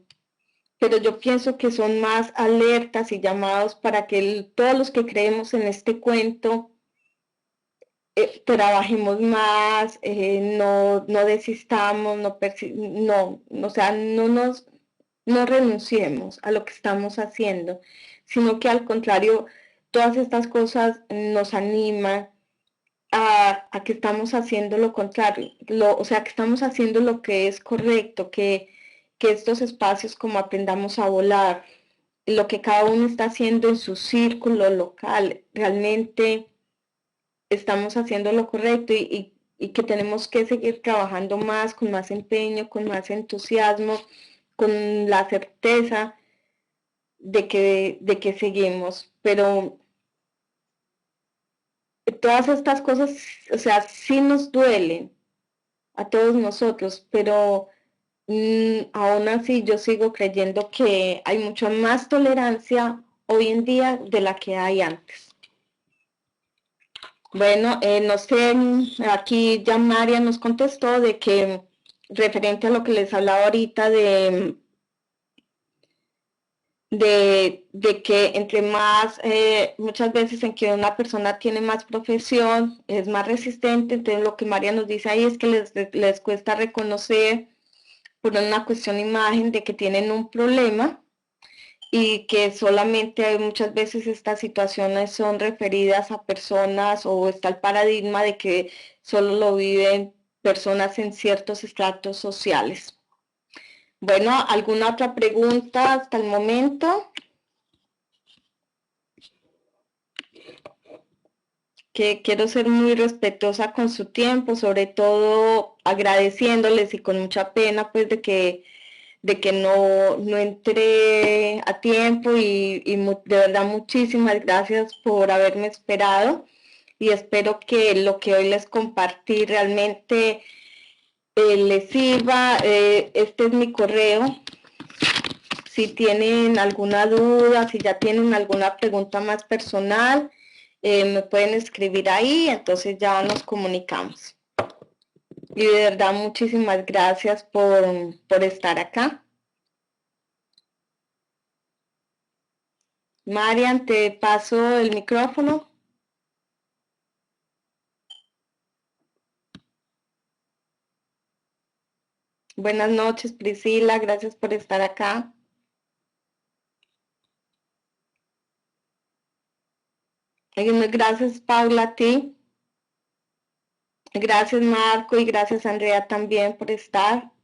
Pero yo pienso que son más alertas y llamados para que todos los que creemos en este cuento trabajemos más, no desistamos, o sea, no renunciemos a lo que estamos haciendo, sino que al contrario, todas estas cosas nos animan a que estamos haciendo lo contrario, o sea, que estamos haciendo lo que es correcto, que estos espacios como aprendamos a volar, lo que cada uno está haciendo en su círculo local, realmente estamos haciendo lo correcto y que tenemos que seguir trabajando más, con más empeño, con más entusiasmo, con la certeza de que seguimos. Pero todas estas cosas, o sea, sí nos duelen a todos nosotros, pero aún así yo sigo creyendo que hay mucha más tolerancia hoy en día de la que hay antes. Bueno, no sé, aquí ya María nos contestó de que referente a lo que les hablaba ahorita de que entre más, muchas veces en que una persona tiene más profesión, es más resistente, entonces lo que María nos dice ahí es que les cuesta reconocer por una cuestión de imagen de que tienen un problema y que solamente hay muchas veces estas situaciones son referidas a personas o está el paradigma de que solo lo viven personas en ciertos estratos sociales. Bueno, ¿alguna otra pregunta hasta el momento? Que quiero ser muy respetuosa con su tiempo, sobre todo agradeciéndoles y con mucha pena pues de que no entré a tiempo y de verdad muchísimas gracias por haberme esperado y espero que lo que hoy les compartí realmente les sirva. Este es mi correo. Si tienen alguna duda, si ya tienen alguna pregunta más personal, me pueden escribir ahí, entonces ya nos comunicamos. Y de verdad muchísimas gracias por estar acá. Marian, te paso el micrófono. Buenas noches, Priscila, gracias por estar acá. Gracias, Paula, a ti. Gracias, Marco, y gracias, Andrea, también por estar.